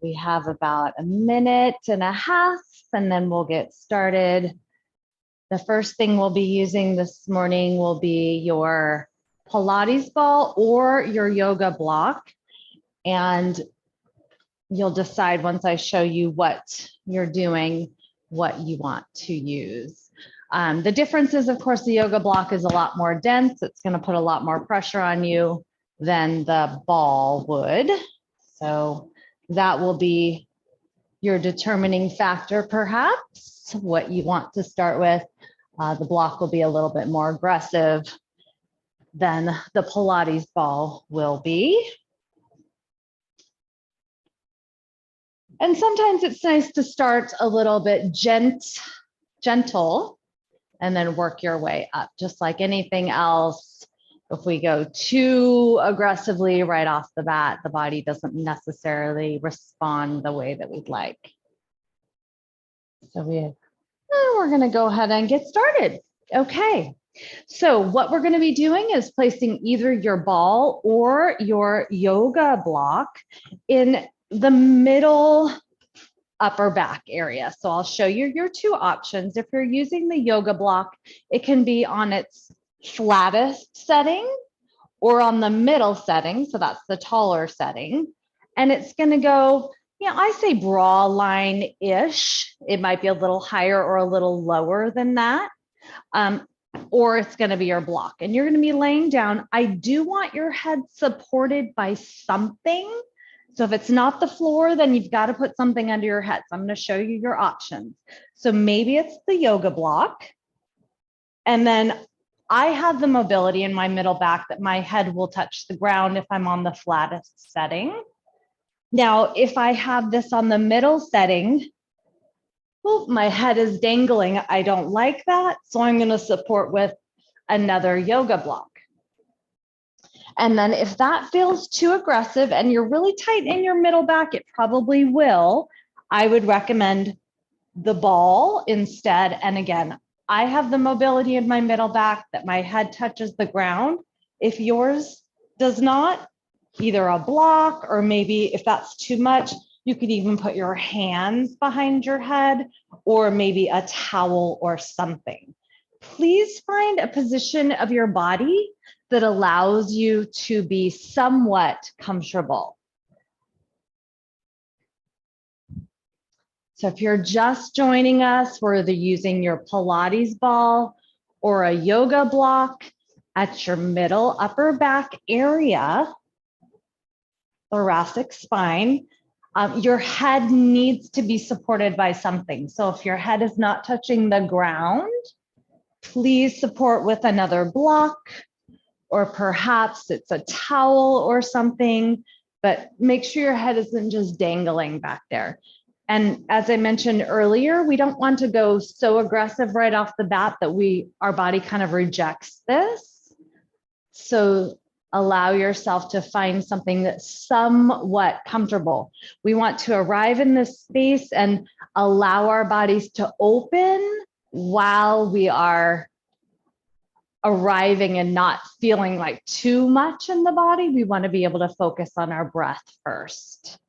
We have about a minute and a half, and then we'll get started. The first thing we'll be using this morning will be your Pilates ball or your yoga block. And you'll decide once I show you what you're doing, what you want to use. The difference is, of course, the yoga block is a lot more dense. It's going to put a lot more pressure on you than the ball would. So that will be your determining factor, perhaps, what you want to start with. The block will be a little bit more aggressive than the Pilates ball will be. And sometimes it's nice to start a little bit gentle and then work your way up, just like anything else. If we go too aggressively right off the bat, the body doesn't necessarily respond the way that we'd like. So we're going to go ahead and get started. Okay. So what we're going to be doing is placing either your ball or your yoga block in the middle upper back area. So I'll show you your two options. If you're using the yoga block, it can be on its flattest setting or on the middle setting. So that's the taller setting. And it's going to go, I say bra line-ish. It might be a little higher or a little lower than that. Or it's going to be your block. And you're going to be laying down. I do want your head supported by something. So if it's not the floor, then you've got to put something under your head. So I'm going to show you your options. So maybe it's the yoga block. And then I have the mobility in my middle back that my head will touch the ground if I'm on the flattest setting. Now, if I have this on the middle setting, well, my head is dangling. I don't like that. So I'm going to support with another yoga block. And then if that feels too aggressive and you're really tight in your middle back, it probably will. I would recommend the ball instead. And again, I have the mobility in my middle back that my head touches the ground. If yours does not, either a block or maybe if that's too much, you could even put your hands behind your head or maybe a towel or something. Please find a position of your body that allows you to be somewhat comfortable. So if you're just joining us, we're either using your Pilates ball or a yoga block at your middle upper back area, thoracic spine. Your head needs to be supported by something. So if your head is not touching the ground, please support with another block, or perhaps it's a towel or something, but make sure your head isn't just dangling back there. And as I mentioned earlier, we don't want to go so aggressive right off the bat that our body kind of rejects this. So allow yourself to find something that's somewhat comfortable. We want to arrive in this space and allow our bodies to open while we are arriving and not feeling like too much in the body. We want to be able to focus on our breath first.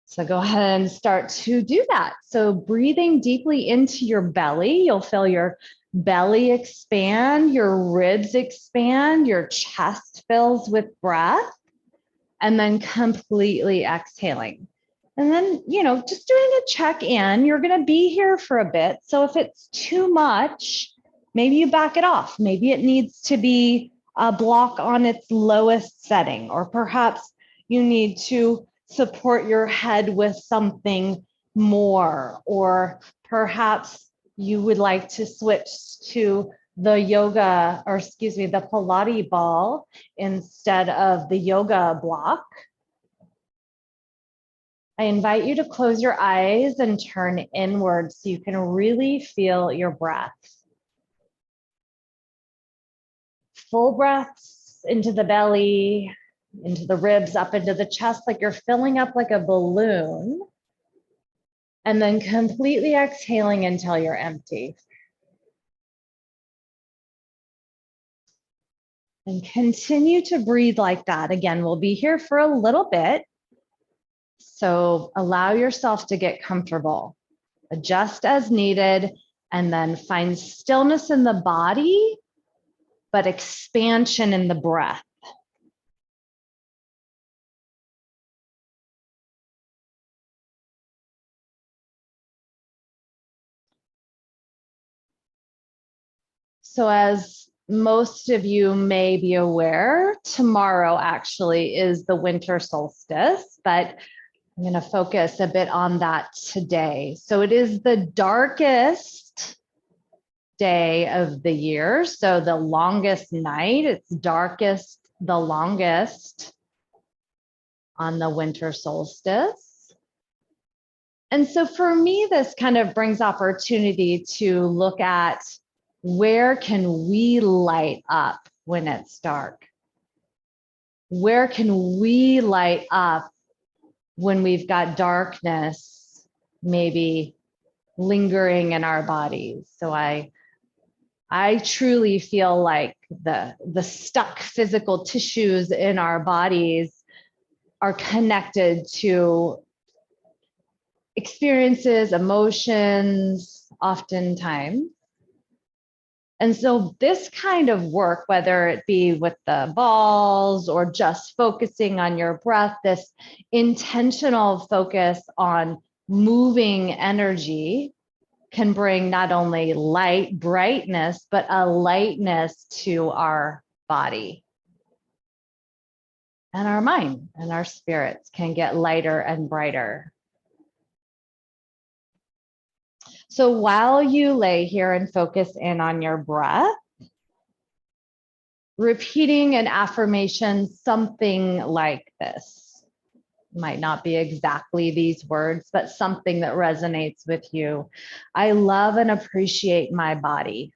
So go ahead and start to do that. So breathing deeply into your belly, you'll feel your belly expand, your ribs expand, your chest fills with breath, and then completely exhaling. And then, just doing a check-in. You're going to be here for a bit. So if it's too much, maybe you back it off. Maybe it needs to be a block on its lowest setting, or perhaps you need to support your head with something more, or perhaps you would like to switch to the the Pilates ball instead of the yoga block. I invite you to close your eyes and turn inward so you can really feel your breath. Full breaths into the belly, into the ribs, up into the chest, like you're filling up like a balloon. And then completely exhaling until you're empty. And continue to breathe like that. Again, we'll be here for a little bit. So allow yourself to get comfortable, adjust as needed, and then find stillness in the body, but expansion in the breath. So as most of you may be aware, tomorrow actually is the winter solstice, but I'm going to focus a bit on that today. So it is the darkest day of the year. So the longest night, it's darkest, the longest on the winter solstice. And so for me, this kind of brings opportunity to look at where can we light up when it's dark? Where can we light up when we've got darkness maybe lingering in our bodies? So I truly feel like the stuck physical tissues in our bodies are connected to experiences, emotions, oftentimes. And so this kind of work, whether it be with the balls or just focusing on your breath, this intentional focus on moving energy can bring not only light, brightness, but a lightness to our body. And our mind and our spirits can get lighter and brighter. So while you lay here and focus in on your breath, repeating an affirmation, something like this. Might not be exactly these words, but something that resonates with you. I love and appreciate my body.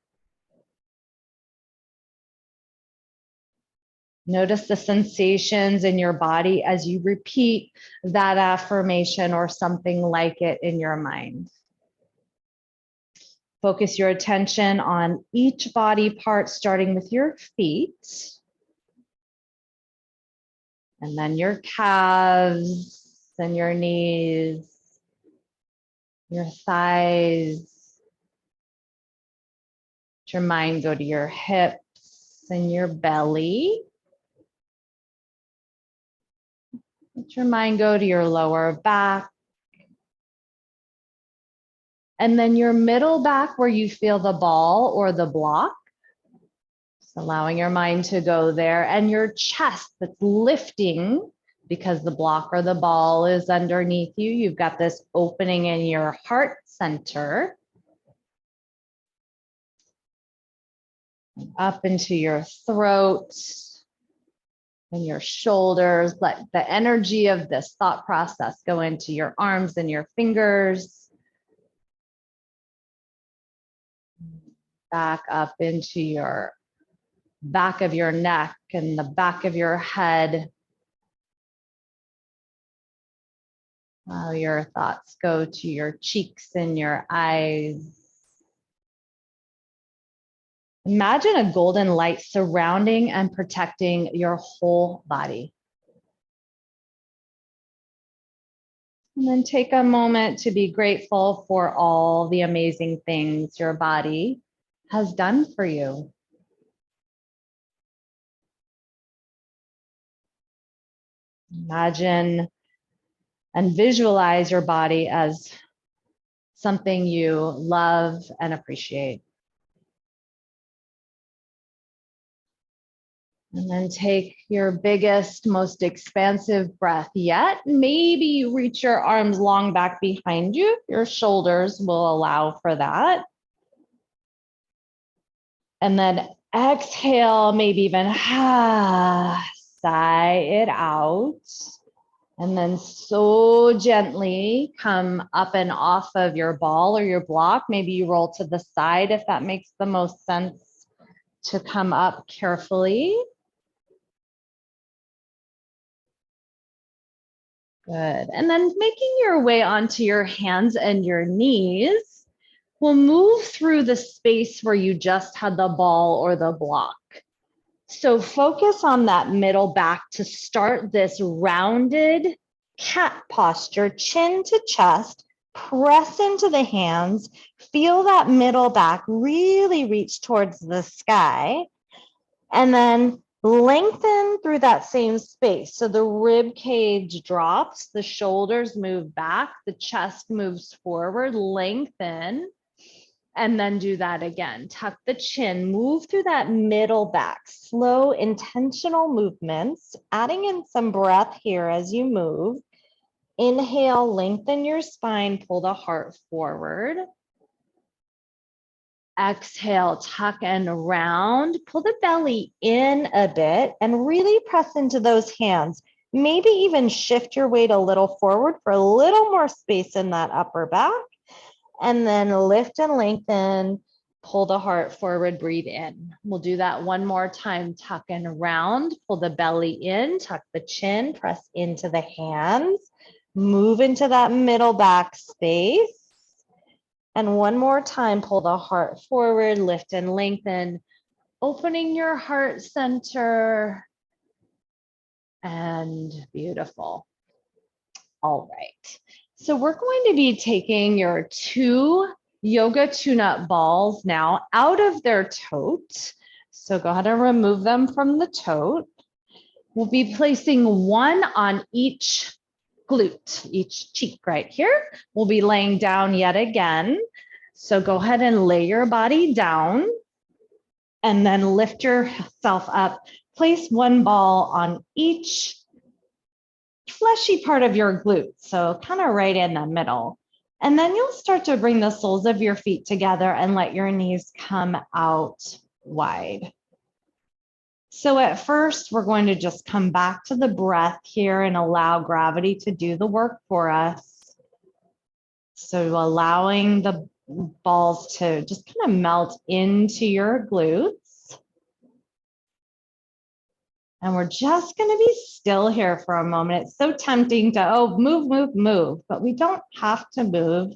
Notice the sensations in your body as you repeat that affirmation or something like it in your mind. Focus your attention on each body part, starting with your feet, and then your calves and your knees, your thighs. Let your mind go to your hips and your belly. Let your mind go to your lower back. And then your middle back where you feel the ball or the block. Just allowing your mind to go there. And your chest that's lifting because the block or the ball is underneath you. You've got this opening in your heart center. Up into your throat and your shoulders. Let the energy of this thought process go into your arms and your fingers. Back up into your back of your neck and the back of your head. Allow your thoughts go to your cheeks and your eyes. Imagine a golden light surrounding and protecting your whole body. And then take a moment to be grateful for all the amazing things your body has done for you. Imagine and visualize your body as something you love and appreciate. And then take your biggest, most expansive breath yet. Maybe you reach your arms long back behind you. Your shoulders will allow for that. And then exhale, maybe even sigh it out. And then so gently come up and off of your ball or your block. Maybe you roll to the side if that makes the most sense to come up carefully. Good. And then making your way onto your hands and your knees, we'll move through the space where you just had the ball or the block. So focus on that middle back to start this rounded cat posture, chin to chest, press into the hands, feel that middle back really reach towards the sky, and then lengthen through that same space. So the rib cage drops, the shoulders move back, the chest moves forward, lengthen, and then do that again. Tuck the chin, move through that middle back, slow, intentional movements, adding in some breath here as you move. Inhale, lengthen your spine, pull the heart forward. Exhale, tuck and round, pull the belly in a bit and really press into those hands. Maybe even shift your weight a little forward for a little more space in that upper back. And then lift and lengthen, pull the heart forward, breathe in. We'll do that one more time. Tuck and round, pull the belly in, tuck the chin, press into the hands, move into that middle back space. And one more time, pull the heart forward, lift and lengthen, opening your heart center. And beautiful. All right. So we're going to be taking your 2 yoga tune-up balls now out of their tote. So go ahead and remove them from the tote. We'll be placing one on each glute, each cheek right here. We'll be laying down yet again. So go ahead and lay your body down and then lift yourself up. Place one ball on each fleshy part of your glute, so kind of right in the middle. And then you'll start to bring the soles of your feet together and let your knees come out wide. So at first, we're going to just come back to the breath here and allow gravity to do the work for us. So allowing the balls to just kind of melt into your glutes. And we're just going to be still here for a moment. It's so tempting to, move, move, move, but we don't have to move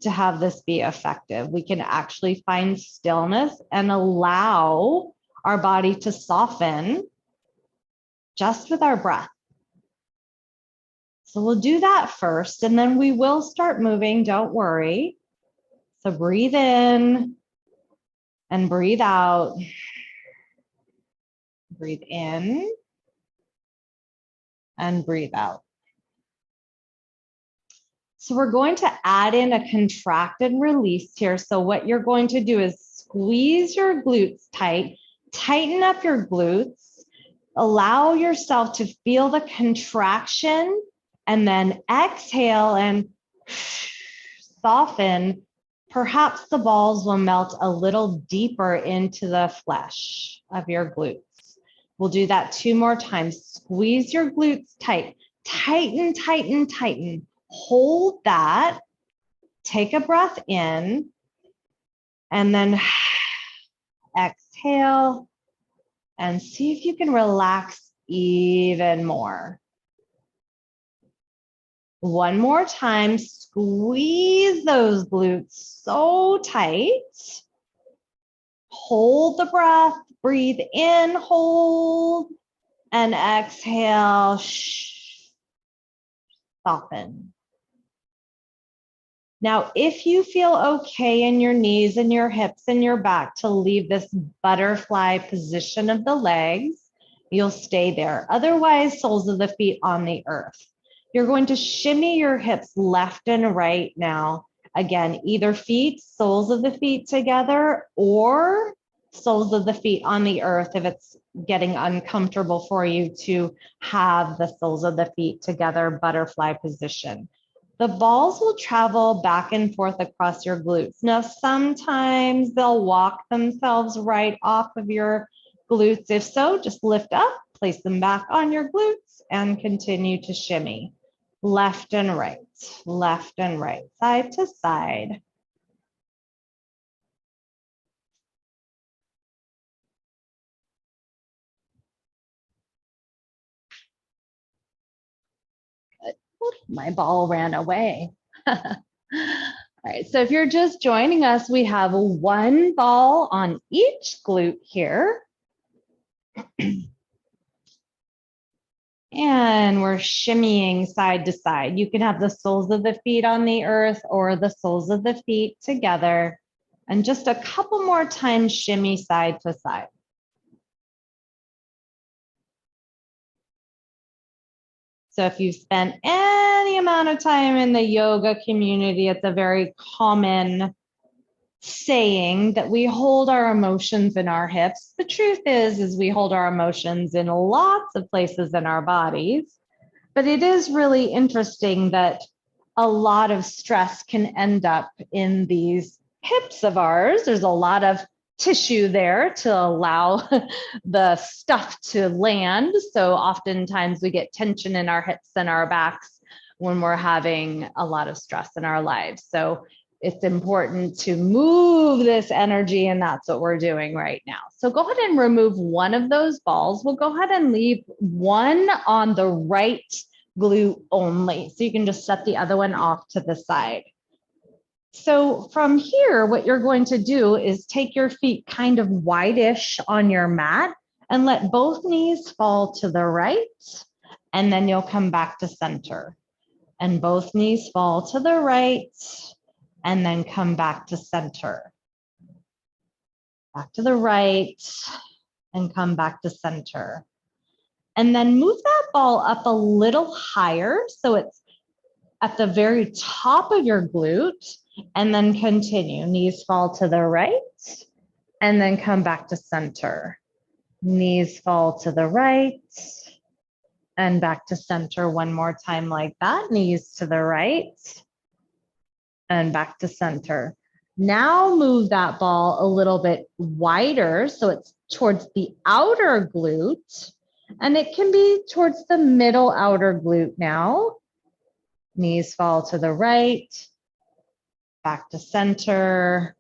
to have this be effective. We can actually find stillness and allow our body to soften just with our breath. So we'll do that first, and then we will start moving, don't worry. So breathe in and breathe out. Breathe in and breathe out. So we're going to add in a contracted release here. So what you're going to do is squeeze your glutes tight, tighten up your glutes, allow yourself to feel the contraction, and then exhale and soften. Perhaps the balls will melt a little deeper into the flesh of your glutes. We'll do that 2 more times. Squeeze your glutes tight, tighten, tighten, tighten. Hold that, take a breath in, and then exhale, and see if you can relax even more. One more time, squeeze those glutes so tight. Hold the breath, breathe in, hold, and exhale, soften. Now, if you feel okay in your knees and your hips and your back to leave this butterfly position of the legs, you'll stay there. Otherwise, soles of the feet on the earth. You're going to shimmy your hips left and right now. Again, either feet, soles of the feet together, or soles of the feet on the earth if it's getting uncomfortable for you to have the soles of the feet together, butterfly position. The balls will travel back and forth across your glutes. Now, sometimes they'll walk themselves right off of your glutes. If so, just lift up, place them back on your glutes, and continue to shimmy. Left and right, side to side. My ball ran away. All right, so if you're just joining us, we have 1 ball on each glute here. And we're shimmying side to side. You can have the soles of the feet on the earth or the soles of the feet together. And just a couple more times, shimmy side to side. So if you've spent any amount of time in the yoga community, it's a very common saying that we hold our emotions in our hips. The truth is we hold our emotions in lots of places in our bodies. But it is really interesting that a lot of stress can end up in these hips of ours. There's a lot of tissue there to allow the stuff to land. So oftentimes we get tension in our hips and our backs when we're having a lot of stress in our lives. So it's important to move this energy, and that's what we're doing right now. So go ahead and remove one of those balls. We'll go ahead and leave one on the right glute only. So you can just set the other one off to the side. So from here, what you're going to do is take your feet kind of wide-ish on your mat and let both knees fall to the right, and then you'll come back to center. And both knees fall to the right, and then come back to center. Back to the right, and come back to center. And then move that ball up a little higher so it's at the very top of your glute, and then continue. Knees fall to the right, and then come back to center. Knees fall to the right, and back to center one more time like that. Knees to the right, and back to center. Now move that ball a little bit wider so it's towards the outer glute, and it can be towards the middle outer glute now. Knees fall to the right, back to center,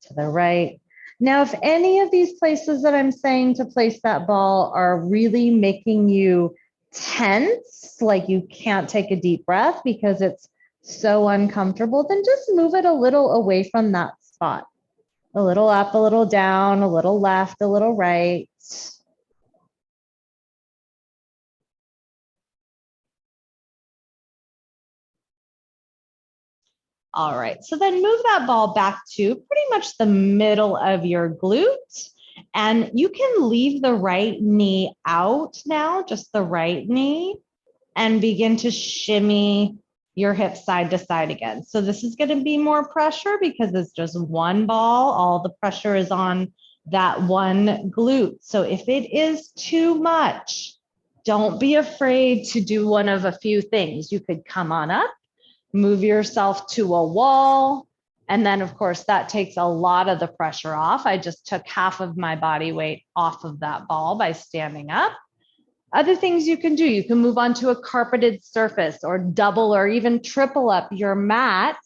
to the right. Now, if any of these places that I'm saying to place that ball are really making you tense, like you can't take a deep breath because it's so uncomfortable, then just move it a little away from that spot. A little up, a little down, a little left, a little right. All right, so then move that ball back to pretty much the middle of your glute. And you can leave the right knee out now, just the right knee, and begin to shimmy your hips side to side again. So this is going to be more pressure because it's just one ball. All the pressure is on that one glute. So if it is too much, don't be afraid to do one of a few things. You could come on up, move yourself to a wall. And then of course that takes a lot of the pressure off. I just took half of my body weight off of that ball by standing up. Other things you can do, you can move onto a carpeted surface or double or even triple up your mat.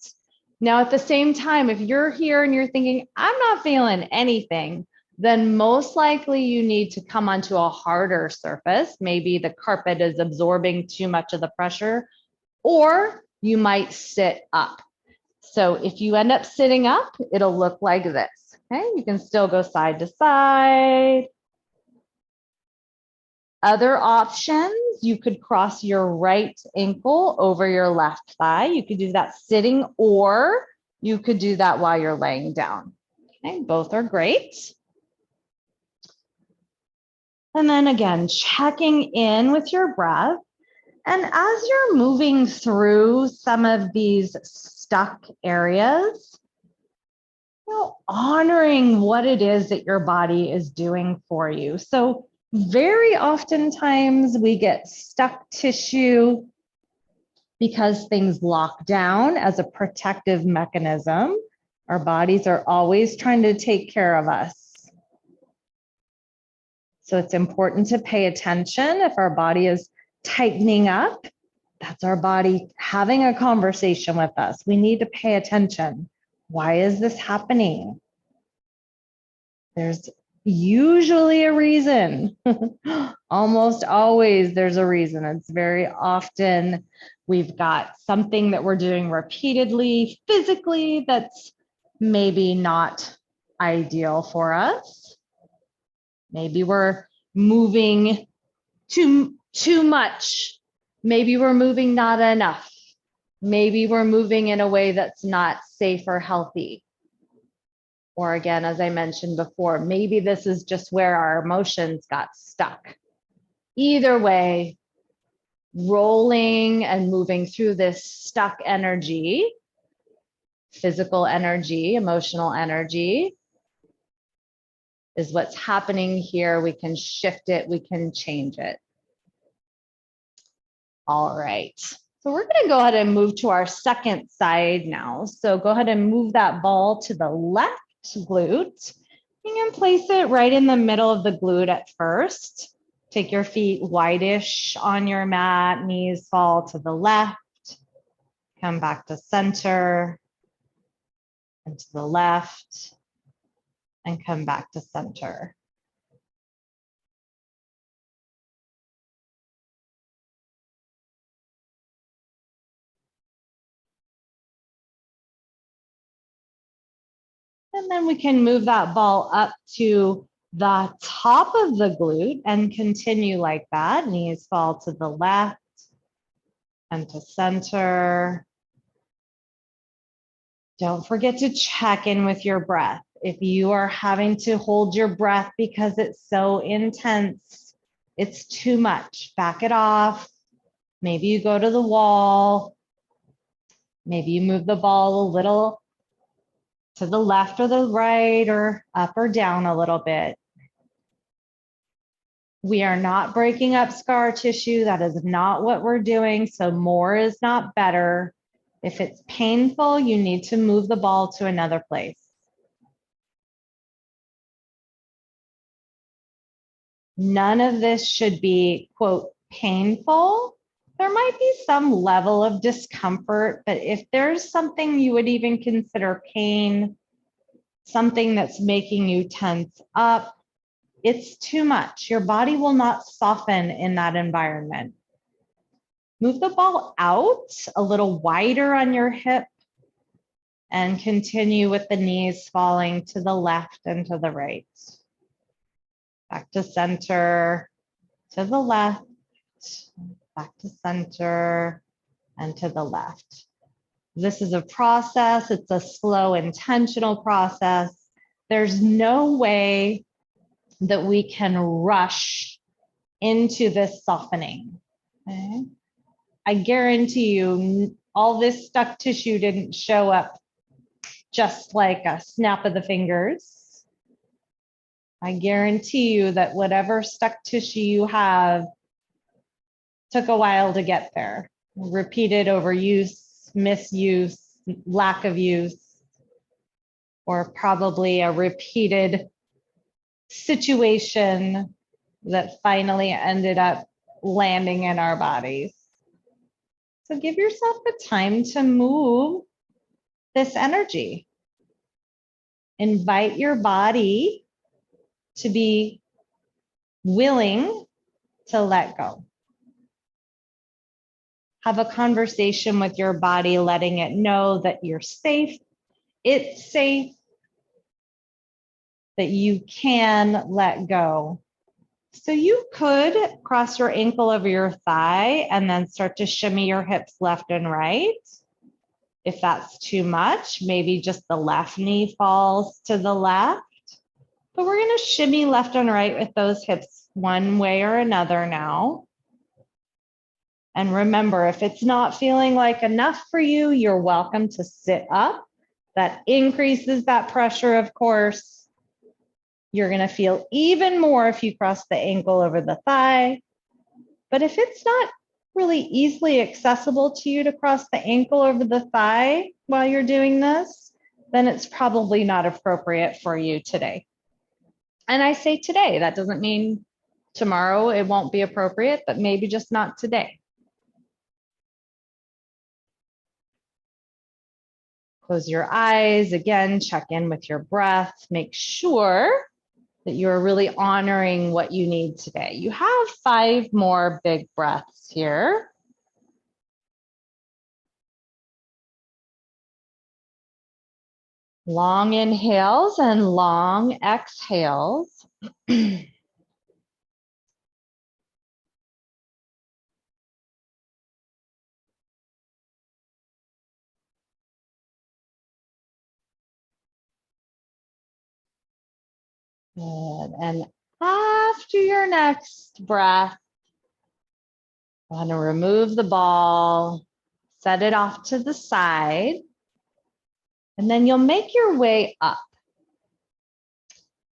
Now at the same time, if you're here and you're thinking, I'm not feeling anything, then most likely you need to come onto a harder surface. Maybe the carpet is absorbing too much of the pressure, or you might sit up. So if you end up sitting up, it'll look like this. Okay, you can still go side to side. Other options, you could cross your right ankle over your left thigh. You could do that sitting, or you could do that while you're laying down. Okay, both are great. And then again, checking in with your breath. And as you're moving through some of these stuck areas, honoring what it is that your body is doing for you. So very oftentimes we get stuck tissue because things lock down as a protective mechanism. Our bodies are always trying to take care of us. So it's important to pay attention if our body is tightening up. That's our body having a conversation with us. We need to pay attention. Why is this happening? There's usually a reason. Almost always there's a reason. It's very often we've got something that we're doing repeatedly physically that's maybe not ideal for us. Maybe we're moving too much. Maybe we're moving not enough. Maybe we're moving in a way that's not safe or healthy. Or again, as I mentioned before, maybe this is just where our emotions got stuck. Either way, rolling and moving through this stuck energy, physical energy, emotional energy, is what's happening here. We can shift it, we can change it. All right. So we're going to go ahead and move to our second side now. So go ahead and move that ball to the left glute. You can place it right in the middle of the glute at first. Take your feet wide-ish on your mat, knees fall to the left. Come back to center and to the left and come back to center. And then we can move that ball up to the top of the glute and continue like that. Knees fall to the left and to center. Don't forget to check in with your breath. If you are having to hold your breath because it's so intense, it's too much, back it off. Maybe you go to the wall. Maybe you move the ball a little to the left or the right or up or down a little bit. We are not breaking up scar tissue. That is not what we're doing. So more is not better. If it's painful, you need to move the ball to another place. None of this should be, quote, painful. There might be some level of discomfort, but if there's something you would even consider pain, something that's making you tense up, it's too much. Your body will not soften in that environment. Move the ball out a little wider on your hip and continue with the knees falling to the left and to the right. Back to center, to the left, back to center, and to the left. This is a process. It's a slow, intentional process. There's no way that we can rush into this softening. Okay? I guarantee you, all this stuck tissue didn't show up just like a snap of the fingers. I guarantee you that whatever stuck tissue you have took a while to get there. Repeated overuse, misuse, lack of use, or probably a repeated situation that finally ended up landing in our bodies. So give yourself the time to move this energy. Invite your body to be willing to let go. Have a conversation with your body, letting it know that you're safe, it's safe, that you can let go. So you could cross your ankle over your thigh and then start to shimmy your hips left and right. If that's too much, maybe just the left knee falls to the left. But we're going to shimmy left and right with those hips one way or another now. And remember, if it's not feeling like enough for you, you're welcome to sit up. That increases that pressure, of course. You're going to feel even more if you cross the ankle over the thigh. But if it's not really easily accessible to you to cross the ankle over the thigh while you're doing this, then it's probably not appropriate for you today. And I say today, that doesn't mean tomorrow it won't be appropriate, but maybe just not today. Close your eyes. Again, check in with your breath. Make sure that you're really honoring what you need today. You have 5 more big breaths here. Long inhales and long exhales. Good. And after your next breath, I'm going to remove the ball, set it off to the side, and then you'll make your way up.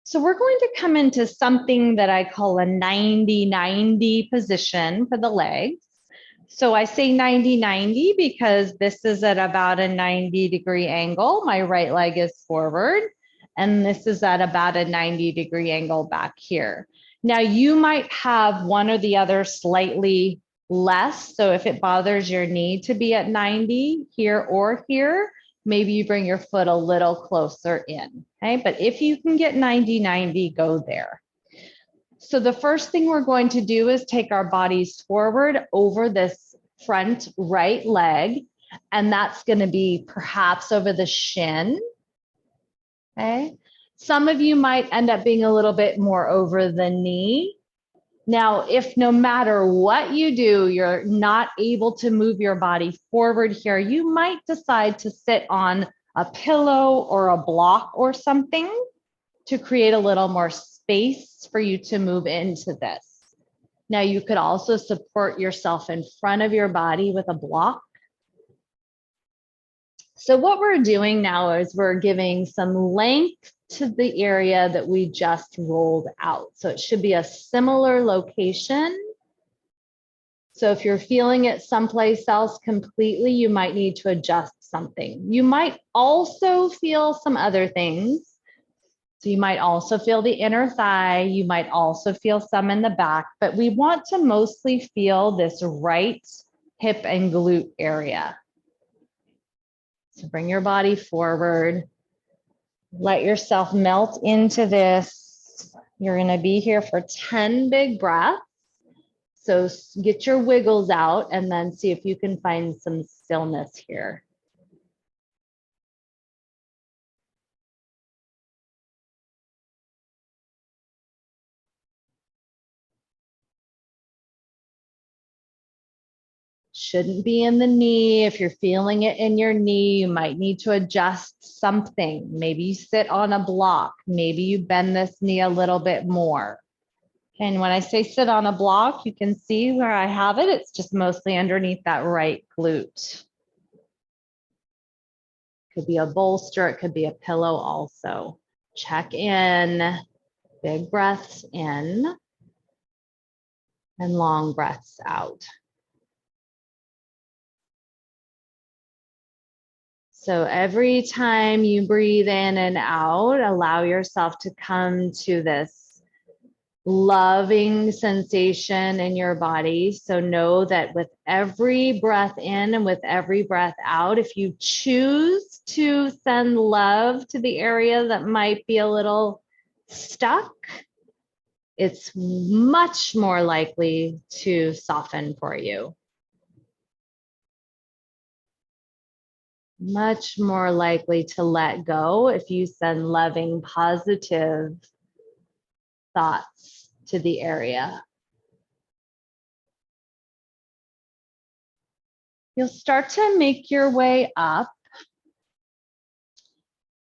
So we're going to come into something that I call a 90-90 position for the legs. So I say 90-90 because this is at about a 90-degree angle. My right leg is forward, and this is at about a 90-degree angle back here. Now you might have one or the other slightly less. So if it bothers your knee to be at 90 here or here, maybe you bring your foot a little closer in, okay? But if you can get 90-90, go there. So the first thing we're going to do is take our bodies forward over this front right leg, and that's going to be perhaps over the shin, okay? Some of you might end up being a little bit more over the knee. Now, if no matter what you do, you're not able to move your body forward here, you might decide to sit on a pillow or a block or something to create a little more space for you to move into this. Now, you could also support yourself in front of your body with a block. So what we're doing now is we're giving some length to the area that we just rolled out. So it should be a similar location. So if you're feeling it someplace else completely, you might need to adjust something. You might also feel some other things. So you might also feel the inner thigh. You might also feel some in the back, but we want to mostly feel this right hip and glute area. So bring your body forward. Let yourself melt into this. You're going to be here for 10 big breaths. So get your wiggles out and then see if you can find some stillness here. Shouldn't be in the knee. If you're feeling it in your knee, you might need to adjust something. Maybe you sit on a block. Maybe you bend this knee a little bit more. And when I say sit on a block, you can see where I have it. It's just mostly underneath that right glute. Could be a bolster. It could be a pillow also. Check in. Big breaths in and long breaths out. So every time you breathe in and out, allow yourself to come to this loving sensation in your body. So know that with every breath in and with every breath out, if you choose to send love to the area that might be a little stuck, it's much more likely to soften for you. Much more likely to let go if you send loving, positive thoughts to the area. You'll start to make your way up.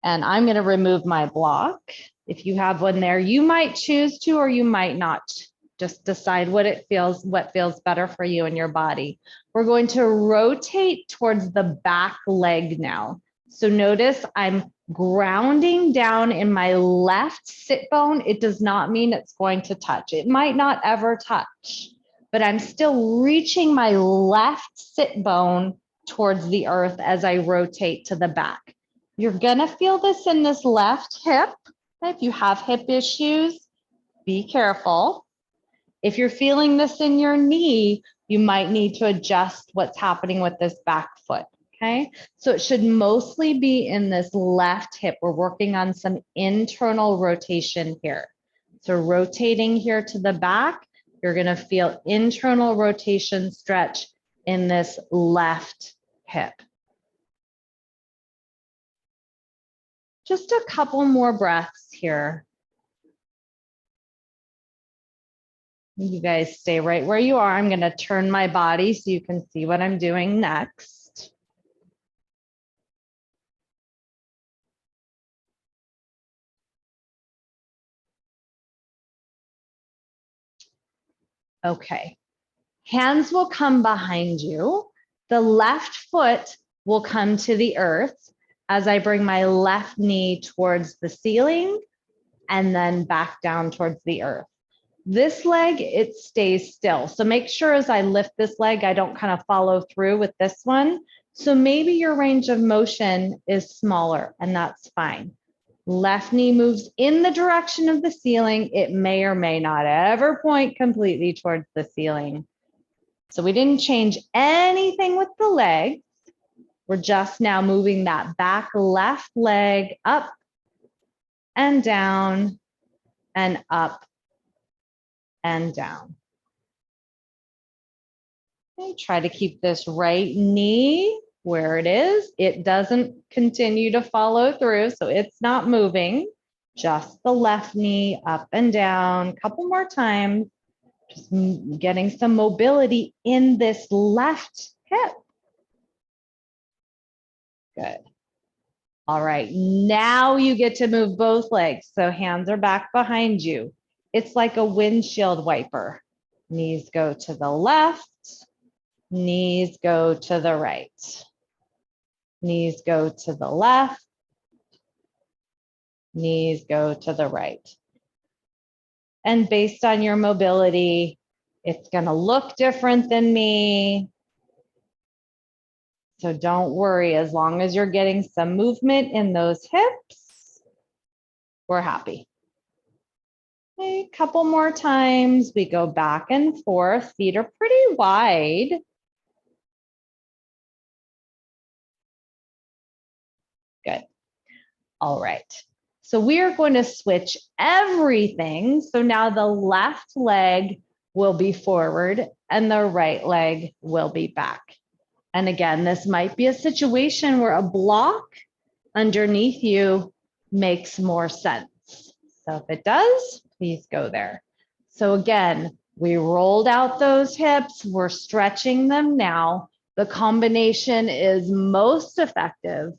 And I'm going to remove my block. If you have one there, you might choose to, or you might not. Just decide what feels better for you and your body. We're going to rotate towards the back leg now. So notice I'm grounding down in my left sit bone. It does not mean it's going to touch. It might not ever touch, but I'm still reaching my left sit bone towards the earth as I rotate to the back. You're gonna feel this in this left hip. If you have hip issues, be careful. If you're feeling this in your knee, you might need to adjust what's happening with this back foot, okay? So it should mostly be in this left hip. We're working on some internal rotation here. So rotating here to the back, you're gonna feel internal rotation stretch in this left hip. Just a couple more breaths here. You guys stay right where you are. I'm going to turn my body so you can see what I'm doing next. Okay. Hands will come behind you. The left foot will come to the earth as I bring my left knee towards the ceiling and then back down towards the earth. This leg, it stays still. So make sure as I lift this leg, I don't kind of follow through with this one. So maybe your range of motion is smaller, and that's fine. Left knee moves in the direction of the ceiling. It may or may not ever point completely towards the ceiling. So we didn't change anything with the leg. We're just now moving that back left leg up and down and up and down. Okay, try to keep this right knee where it is. It doesn't continue to follow through, so it's not moving. Just the left knee up and down. A couple more times. Just getting some mobility in this left hip. Good. All right, now you get to move both legs. So hands are back behind you. It's like a windshield wiper. Knees go to the left, knees go to the right. Knees go to the left, knees go to the right. And based on your mobility, it's gonna look different than me. So don't worry, as long as you're getting some movement in those hips, we're happy. A couple more times, we go back and forth. Feet are pretty wide. Good. All right. So we are going to switch everything. So now the left leg will be forward and the right leg will be back. And again, this might be a situation where a block underneath you makes more sense. So if it does, please go there. So again, we rolled out those hips. We're stretching them now. The combination is most effective.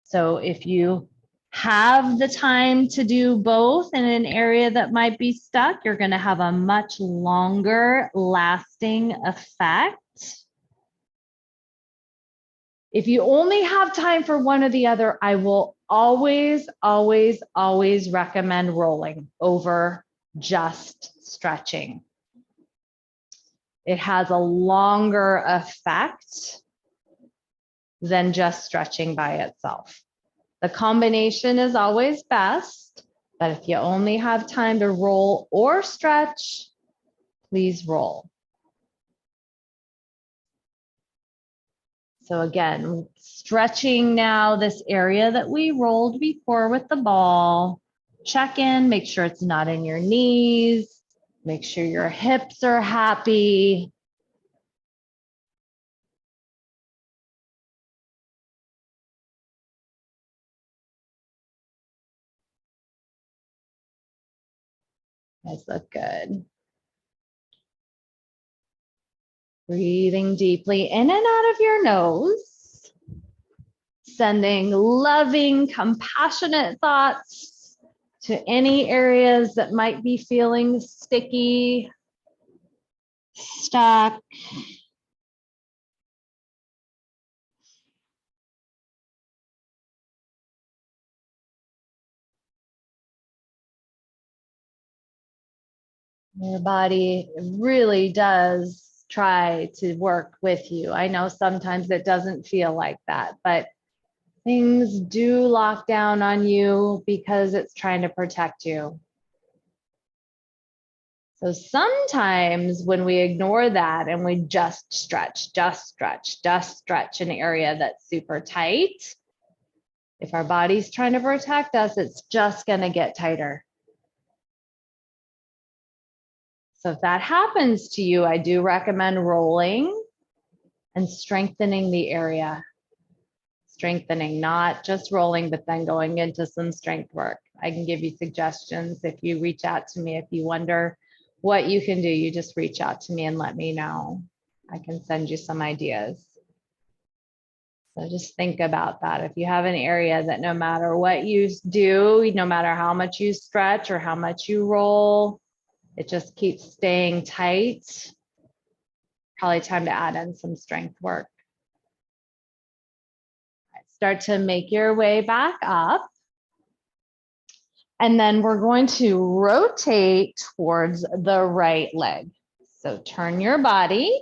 So if you have the time to do both in an area that might be stuck, you're going to have a much longer lasting effect. If you only have time for one or the other, I will always, always, always recommend rolling over just stretching. It has a longer effect than just stretching by itself. The combination is always best, but if you only have time to roll or stretch, please roll. So again, stretching now this area that we rolled before with the ball. Check in, make sure it's not in your knees. Make sure your hips are happy. Guys look good. Breathing deeply in and out of your nose. Sending loving, compassionate thoughts to any areas that might be feeling sticky, stuck. Your body really does try to work with you. I know sometimes it doesn't feel like that, but things do lock down on you because it's trying to protect you. So sometimes when we ignore that and we just stretch an area that's super tight, if our body's trying to protect us, it's just going to get tighter. So if that happens to you, I do recommend rolling and strengthening the area. Strengthening, not just rolling, but then going into some strength work. I can give you suggestions if you reach out to me. If you wonder what you can do, you just reach out to me and let me know. I can send you some ideas. So just think about that. If you have an area that no matter what you do, no matter how much you stretch or how much you roll, It just keeps staying tight. Probably time to add in some strength work. Start to make your way back up. And then we're going to rotate towards the right leg. So turn your body.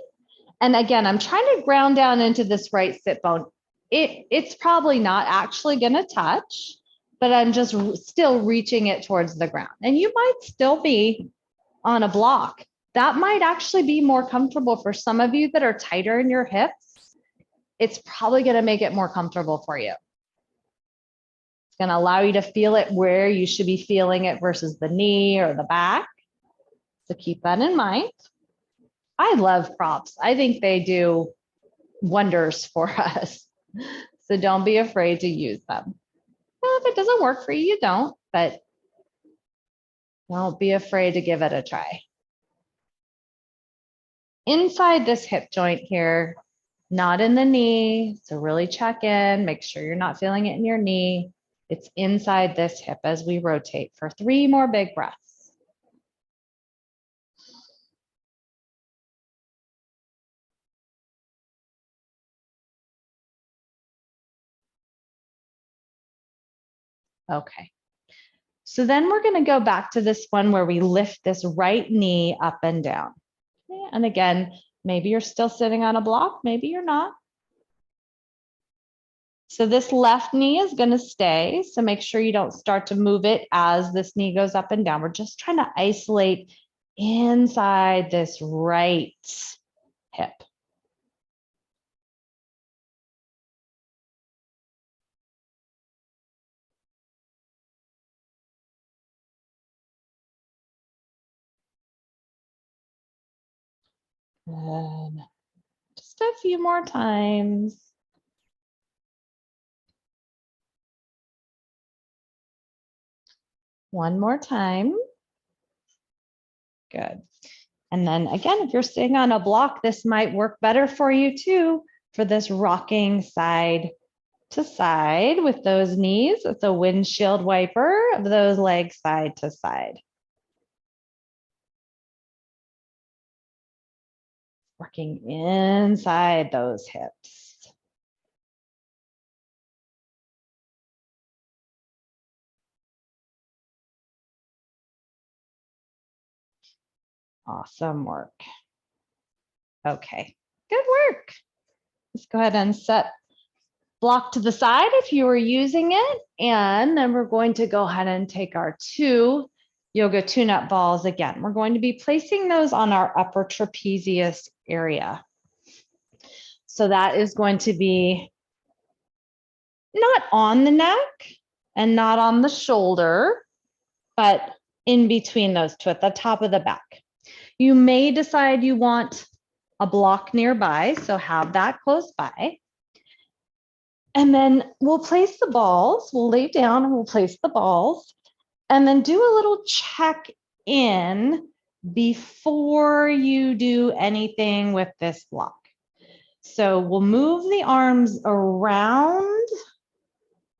And again, I'm trying to ground down into this right sit bone. It's probably not actually going to touch, but I'm just still reaching it towards the ground. And you might still be on a block. That might actually be more comfortable for some of you that are tighter in your hips. It's probably going to make it more comfortable for you. It's going to allow you to feel it where you should be feeling it versus the knee or the back. So keep that in mind. I love props. I think they do wonders for us. So don't be afraid to use them. Well, if it doesn't work for you, you don't, but don't be afraid to give it a try. Inside this hip joint here, not in the knee. So really check in, make sure you're not feeling it in your knee. It's inside this hip as we rotate for 3 more big breaths. Okay. So then we're going to go back to this one where we lift this right knee up and down. Okay. And again, maybe you're still sitting on a block, maybe you're not. So this left knee is going to stay. So make sure you don't start to move it as this knee goes up and down. We're just trying to isolate inside this right hip. Good. Just a few more times. One more time. Good. And then again, if you're sitting on a block, this might work better for you too, for this rocking side to side with those knees. It's a windshield wiper of those legs side to side. Working inside those hips. Awesome work. Okay, good work. Let's go ahead and set block to the side if you were using it. And then we're going to go ahead and take our 2 yoga tune-up balls again. We're going to be placing those on our upper trapezius area. So that is going to be not on the neck and not on the shoulder, but in between those two at the top of the back. You may decide you want a block nearby, so have that close by. And then we'll place the balls, we'll lay down and we'll place the balls and then do a little check in before you do anything with this block. So we'll move the arms around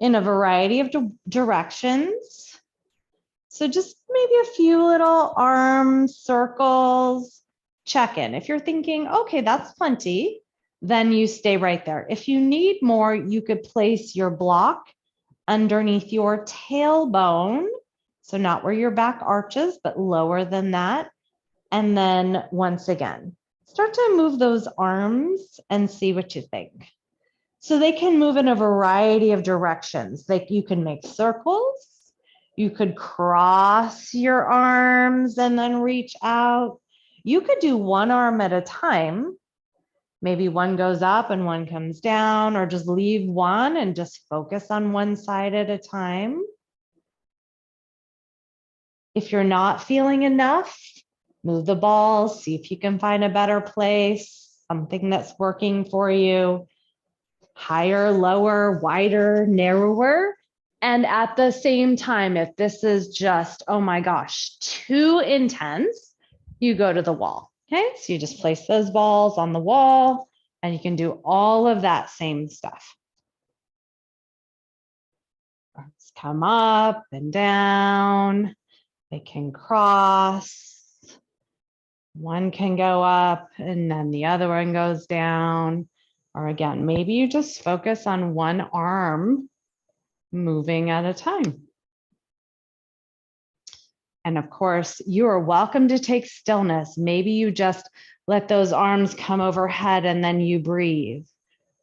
in a variety of directions. So just maybe a few little arm circles, check in. If you're thinking, okay, that's plenty, then you stay right there. If you need more, you could place your block underneath your tailbone. So not where your back arches, but lower than that. And then once again, start to move those arms and see what you think. So they can move in a variety of directions. Like you can make circles. You could cross your arms and then reach out. You could do one arm at a time. Maybe one goes up and one comes down, or just leave one and just focus on one side at a time. If you're not feeling enough, move the balls, see if you can find a better place, something that's working for you. Higher, lower, wider, narrower. And at the same time, if this is just, oh my gosh, too intense, you go to the wall. Okay, so you just place those balls on the wall and you can do all of that same stuff. Arms come up and down. They can cross. One can go up and then the other one goes down. Or again, maybe you just focus on one arm moving at a time. And of course, you are welcome to take stillness. Maybe you just let those arms come overhead and then you breathe.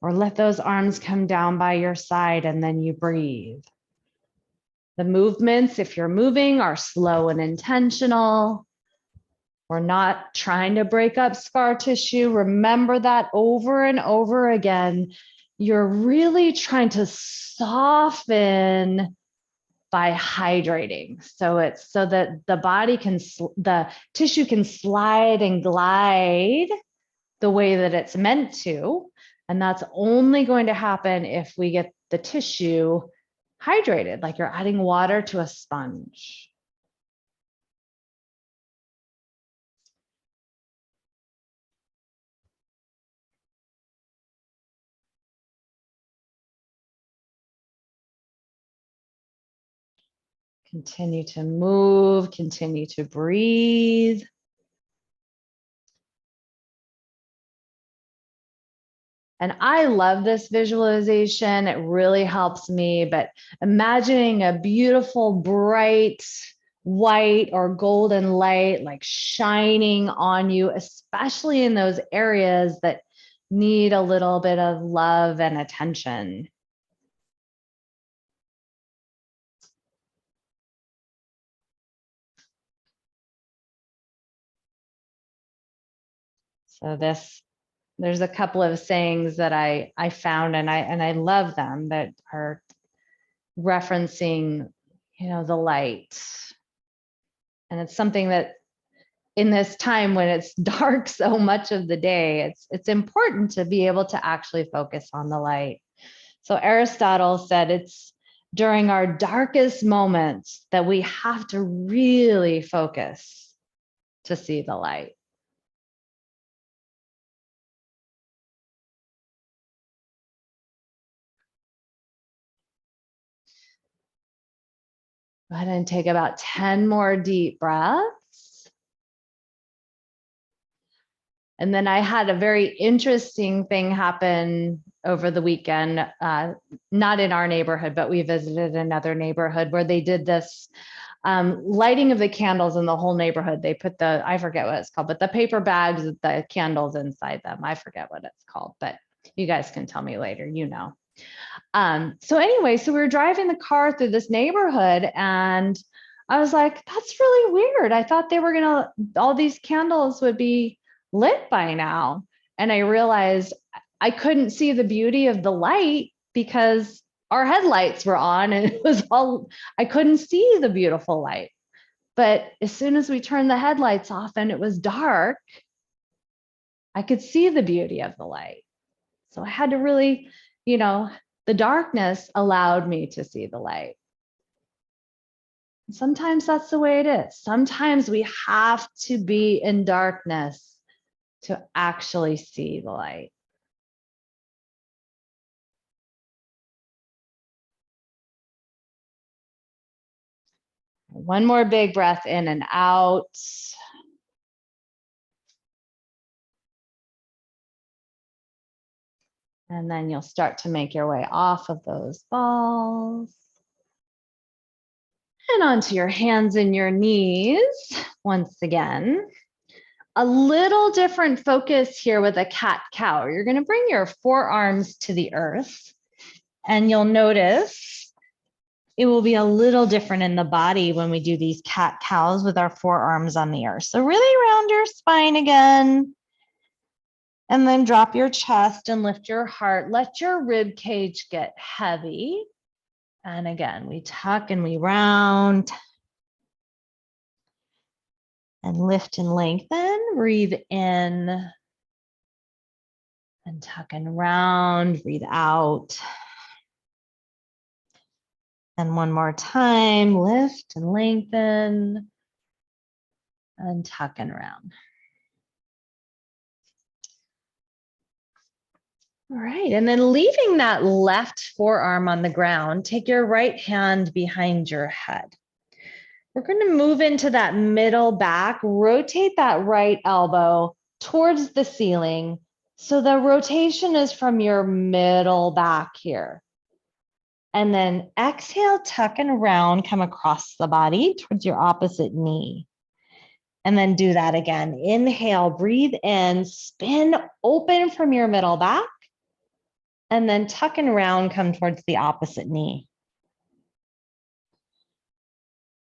Or let those arms come down by your side and then you breathe. The movements, if you're moving, are slow and intentional. We're not trying to break up scar tissue. Remember that over and over again. You're really trying to soften by hydrating. So it's so that the body can, the tissue can slide and glide the way that it's meant to. And that's only going to happen if we get the tissue hydrated, like you're adding water to a sponge. Continue to move, continue to breathe. And I love this visualization. It really helps me, but imagining a beautiful, bright, white or golden light like shining on you, especially in those areas that need a little bit of love and attention. So there's a couple of sayings that I found and I love them that are referencing, the light. And it's something that in this time when it's dark so much of the day, it's important to be able to actually focus on the light. So Aristotle said it's during our darkest moments that we have to really focus to see the light. Go ahead and take about 10 more deep breaths. And then I had a very interesting thing happen over the weekend, not in our neighborhood, but we visited another neighborhood where they did this lighting of the candles in the whole neighborhood. They put I forget what it's called, but the paper bags with the candles inside them. I forget what it's called, but you guys can tell me later, So anyway, so we were driving the car through this neighborhood and I was like, that's really weird. I thought all these candles would be lit by now. And I realized I couldn't see the beauty of the light because our headlights were on and I couldn't see the beautiful light. But as soon as we turned the headlights off and it was dark, I could see the beauty of the light. So I had to really, the darkness allowed me to see the light. Sometimes that's the way it is. Sometimes we have to be in darkness to actually see the light. One more big breath in and out. And then you'll start to make your way off of those balls. And onto your hands and your knees once again. A little different focus here with a cat-cow. You're going to bring your forearms to the earth, and you'll notice it will be a little different in the body when we do these cat-cows with our forearms on the earth. So really round your spine again, and then drop your chest and lift your heart. Let your rib cage get heavy. And again, we tuck and we round. And lift and lengthen. Breathe in. And tuck and round. Breathe out. And one more time. Lift and lengthen. And tuck and round. All right, and then leaving that left forearm on the ground, take your right hand behind your head. We're going to move into that middle back, rotate that right elbow towards the ceiling. So the rotation is from your middle back here. And then exhale, tuck and round, come across the body towards your opposite knee. And then do that again. Inhale, breathe in, spin open from your middle back. And then tuck and round, come towards the opposite knee.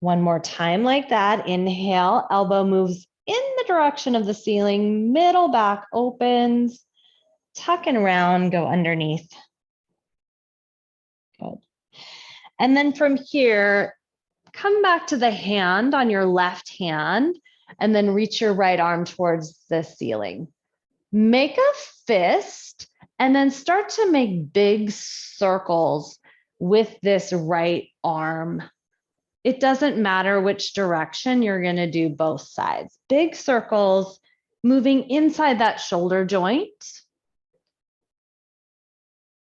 One more time like that. Inhale, elbow moves in the direction of the ceiling, middle back opens, tuck and round, go underneath. Good. And then from here, come back to the hand on your left hand and then reach your right arm towards the ceiling. Make a fist and then start to make big circles with this right arm. It doesn't matter which direction, you're going to do both sides. Big circles moving inside that shoulder joint.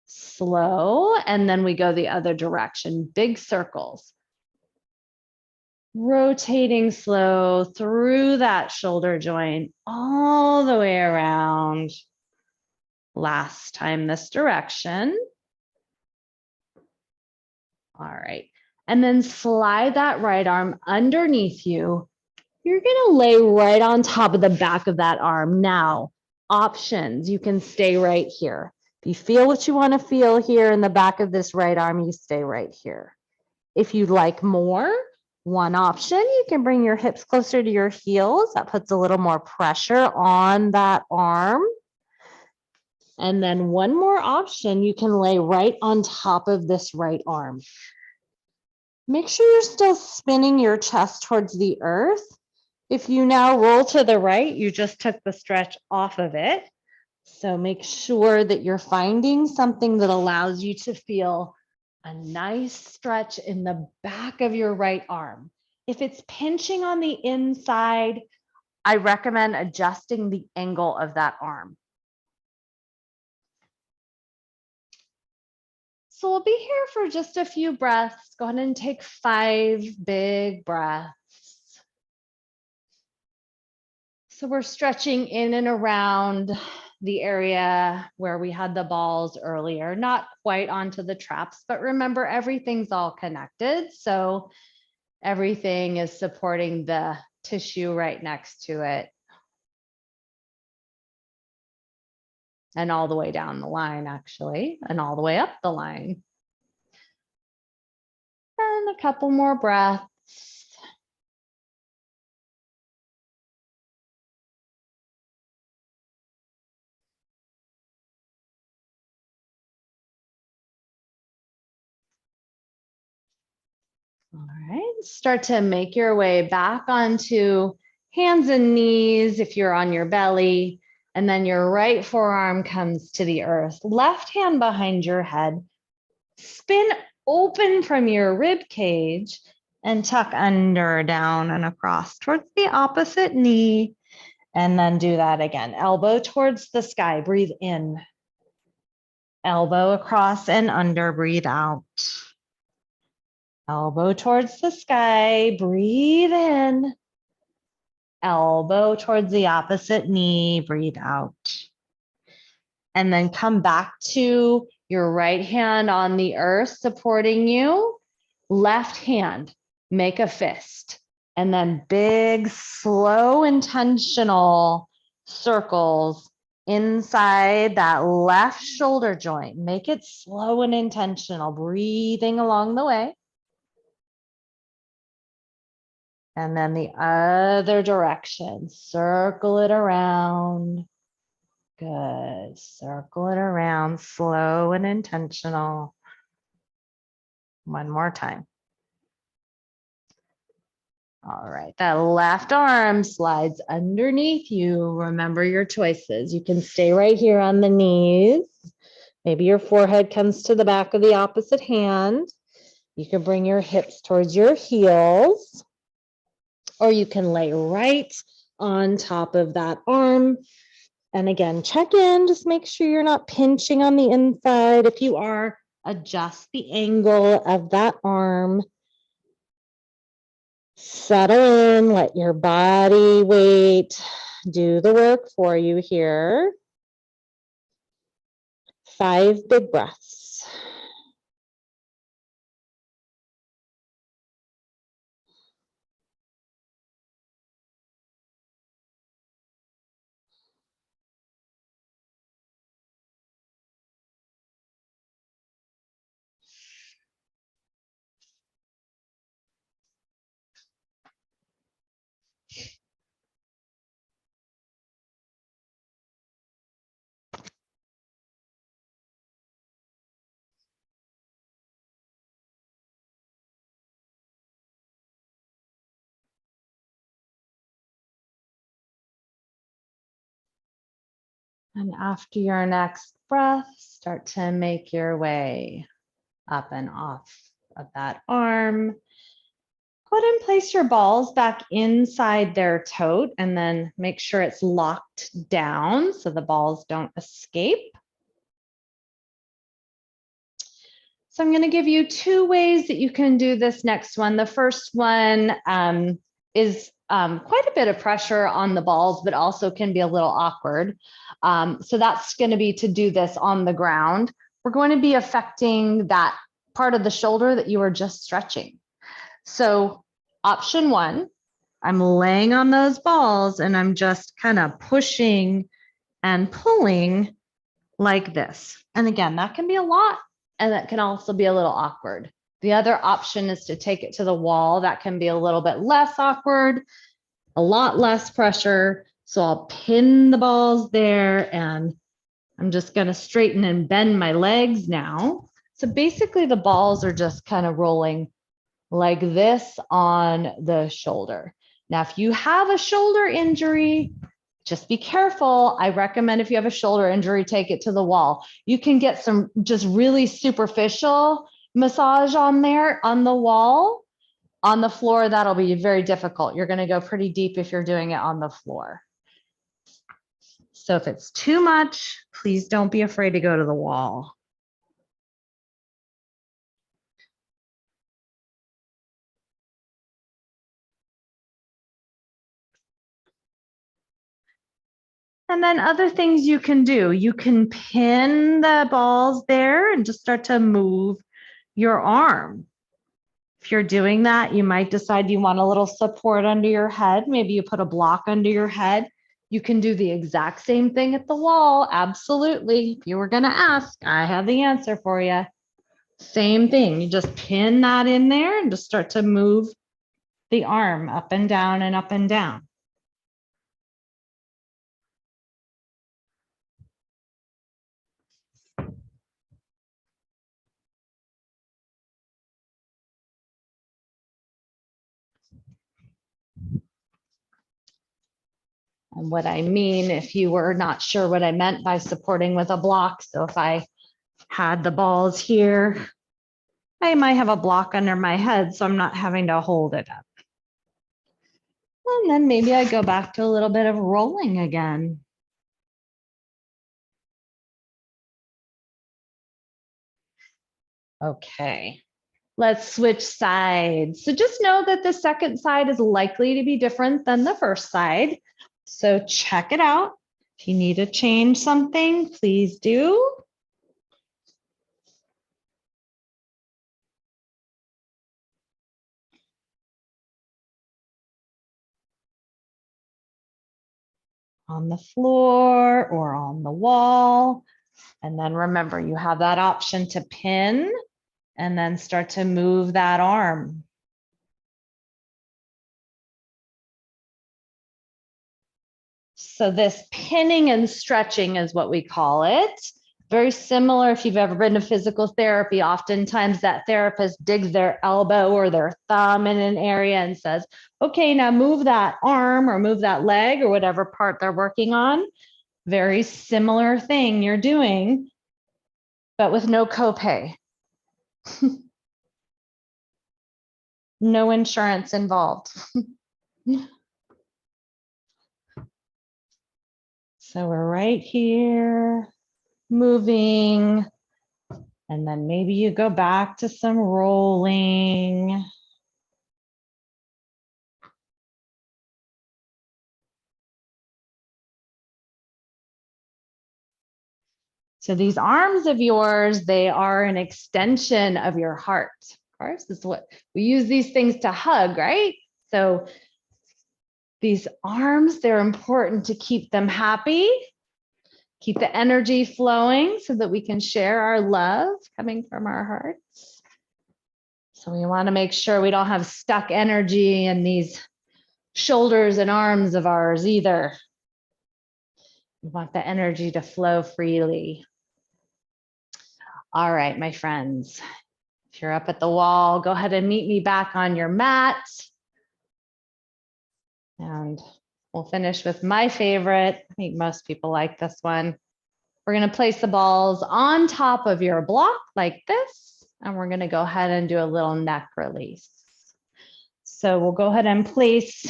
Slow, and then we go the other direction. Big circles. Rotating slow through that shoulder joint all the way around. Last time this direction. All right. And then slide that right arm underneath you. You're going to lay right on top of the back of that arm. Now, options. You can stay right here. If you feel what you want to feel here in the back of this right arm, you stay right here. If you'd like more, one option, you can bring your hips closer to your heels. That puts a little more pressure on that arm. And then one more option, you can lay right on top of this right arm. Make sure you're still spinning your chest towards the earth. If you now roll to the right, you just took the stretch off of it. So make sure that you're finding something that allows you to feel a nice stretch in the back of your right arm. If it's pinching on the inside, I recommend adjusting the angle of that arm. So we'll be here for just a few breaths. Go ahead and take 5 big breaths. So we're stretching in and around the area where we had the balls earlier, not quite onto the traps, but remember everything's all connected. So everything is supporting the tissue right next to it. And all the way down the line, actually, and all the way up the line. And a couple more breaths. All right, start to make your way back onto hands and knees if you're on your belly, and then your right forearm comes to the earth, left hand behind your head, spin open from your rib cage and tuck under, down and across towards the opposite knee, and then do that again. Elbow towards the sky, breathe in. Elbow across and under, breathe out. Elbow towards the sky, breathe in. Elbow towards the opposite knee, breathe out. And then come back to your right hand on the earth supporting you. Left hand, make a fist. And then big, slow, intentional circles inside that left shoulder joint. Make it slow and intentional, breathing along the way. And then the other direction, circle it around. Good, circle it around, slow and intentional. One more time. All right, that left arm slides underneath you. Remember your choices. You can stay right here on the knees. Maybe your forehead comes to the back of the opposite hand. You can bring your hips towards your heels. Or you can lay right on top of that arm. And again, check in, just make sure you're not pinching on the inside. If you are, adjust the angle of that arm. Settle in, let your body weight do the work for you here. 5 big breaths. And after your next breath, start to make your way up and off of that arm. Go ahead and place your balls back inside their tote and then make sure it's locked down so the balls don't escape. So I'm going to give you 2 ways that you can do this next one. The first one is quite a bit of pressure on the balls, but also can be a little awkward. So that's going to be to do this on the ground. We're going to be affecting that part of the shoulder that you were just stretching. So option 1, I'm laying on those balls and I'm just kind of pushing and pulling like this. And again, that can be a lot and that can also be a little awkward. The other option is to take it to the wall. That can be a little bit less awkward, a lot less pressure. So I'll pin the balls there and I'm just going to straighten and bend my legs now. So basically the balls are just kind of rolling like this on the shoulder. Now, if you have a shoulder injury, just be careful. I recommend if you have a shoulder injury, take it to the wall. You can get some just really superficial massage on there on the wall. On the floor, that'll be very difficult. You're going to go pretty deep if you're doing it on the floor. So if it's too much, please don't be afraid to go to the wall. And then other things you can do, you can pin the balls there and just start to move your arm. If you're doing that, you might decide you want a little support under your head. Maybe you put a block under your head. You can do the exact same thing at the wall. Absolutely. If you were going to ask, I have the answer for you. Same thing. You just pin that in there and just start to move the arm up and down and up and down. And what I mean, if you were not sure what I meant by supporting with a block, so if I had the balls here, I might have a block under my head, so I'm not having to hold it up. And then maybe I go back to a little bit of rolling again. Okay, let's switch sides. So just know that the second side is likely to be different than the first side. So check it out. If you need to change something, please do. On the floor or on the wall. And then remember, you have that option to pin and then start to move that arm. So this pinning and stretching is what we call it. Very similar if you've ever been to physical therapy. Oftentimes that therapist digs their elbow or their thumb in an area and says, okay, now move that arm or move that leg or whatever part they're working on. Very similar thing you're doing, but with no copay. No insurance involved. So we're right here, moving, and then maybe you go back to some rolling. So these arms of yours, they are an extension of your heart. Of course, this is what we use these things to hug, right? So these arms, they're important to keep them happy, keep the energy flowing so that we can share our love coming from our hearts. So we want to make sure we don't have stuck energy in these shoulders and arms of ours either. We want the energy to flow freely. All right, my friends, if you're up at the wall, go ahead and meet me back on your mat. And we'll finish with my favorite. I think most people like this one. We're going to place the balls on top of your block like this, and we're going to go ahead and do a little neck release. So we'll go ahead and place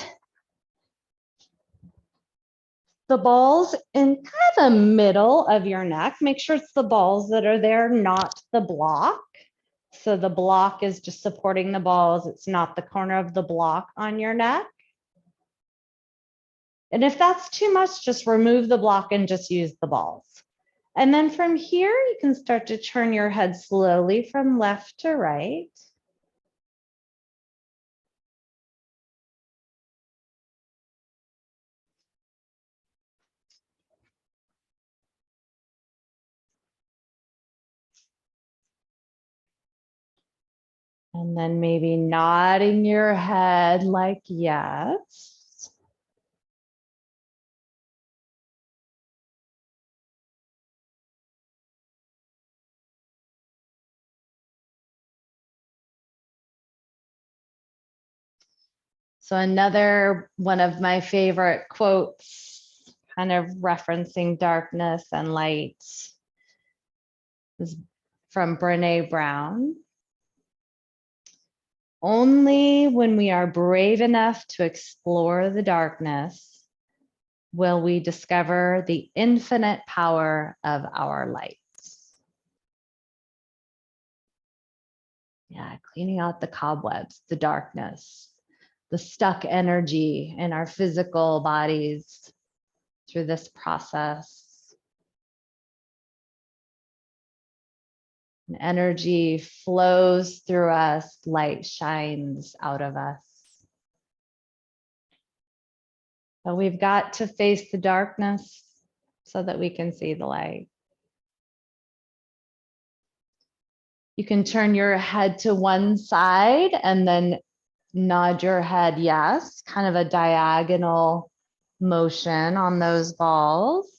the balls in kind of the middle of your neck. Make sure it's the balls that are there, not the block. So the block is just supporting the balls. It's not the corner of the block on your neck. And if that's too much, just remove the block and just use the balls. And then from here, you can start to turn your head slowly from left to right. And then maybe nodding your head like yes. So another one of my favorite quotes, kind of referencing darkness and light, is from Brené Brown. Only when we are brave enough to explore the darkness will we discover the infinite power of our lights. Yeah, cleaning out the cobwebs, the darkness, the stuck energy in our physical bodies through this process. And energy flows through us, light shines out of us. But we've got to face the darkness so that we can see the light. You can turn your head to one side and then nod your head yes, kind of a diagonal motion on those balls.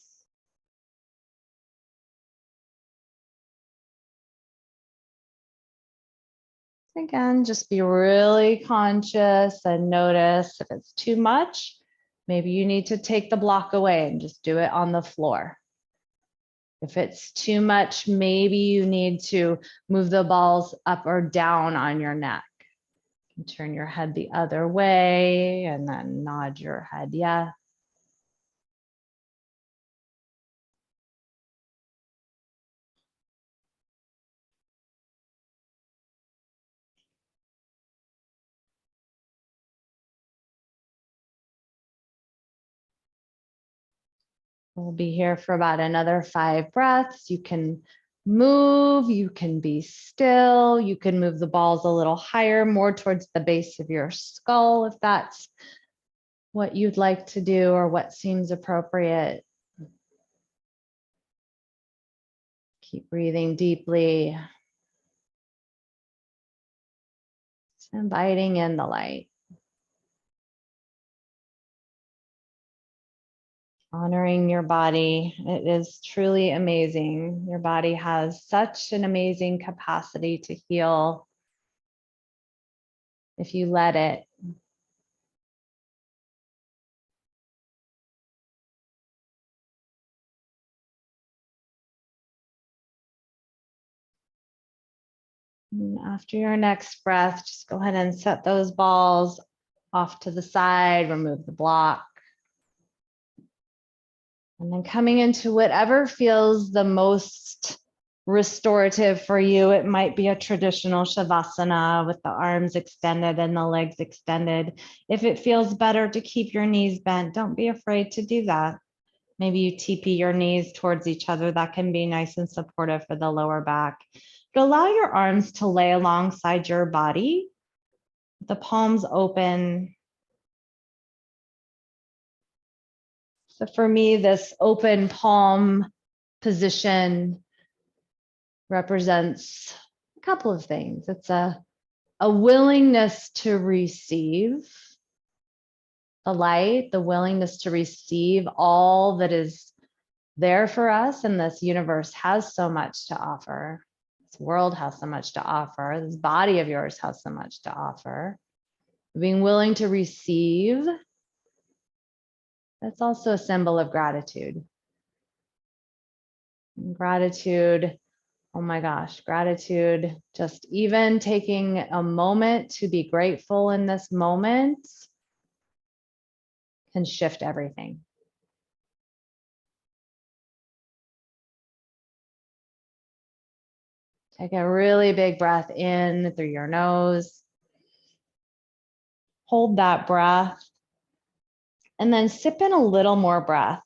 Again, just be really conscious and notice if it's too much, maybe you need to take the block away and just do it on the floor. If it's too much, maybe you need to move the balls up or down on your neck. Turn your head the other way and then nod your head yes. We'll be here for about another 5 breaths. You can move, you can be still, you can move the balls a little higher, more towards the base of your skull if that's what you'd like to do or what seems appropriate. Keep breathing deeply. Just inviting in the light. Honoring your body. It is truly amazing. Your body has such an amazing capacity to heal if you let it. And after your next breath, just go ahead and set those balls off to the side, remove the block. And then coming into whatever feels the most restorative for you. It might be a traditional Shavasana with the arms extended and the legs extended. If it feels better to keep your knees bent, don't be afraid to do that. Maybe you TP your knees towards each other. That can be nice and supportive for the lower back. But allow your arms to lay alongside your body, the palms open. So for me, this open palm position represents a couple of things. It's a willingness to receive the light, the willingness to receive all that is there for us. And this universe has so much to offer. This world has so much to offer. This body of yours has so much to offer. Being willing to receive, that's also a symbol of gratitude. Gratitude, oh my gosh, gratitude, just even taking a moment to be grateful in this moment can shift everything. Take a really big breath in through your nose. Hold that breath. And then sip in a little more breath.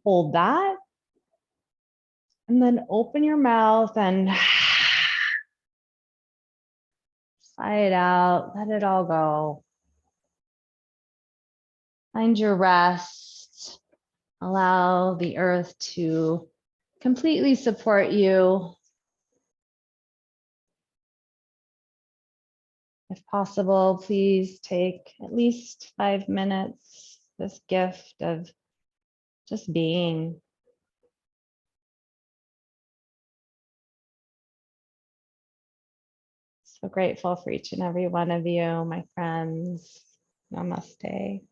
Hold that. And then open your mouth and sigh it out. Let it all go. Find your rest. Allow the earth to completely support you. If possible, please take at least 5 minutes, this gift of just being. So grateful for each and every one of you, my friends. Namaste.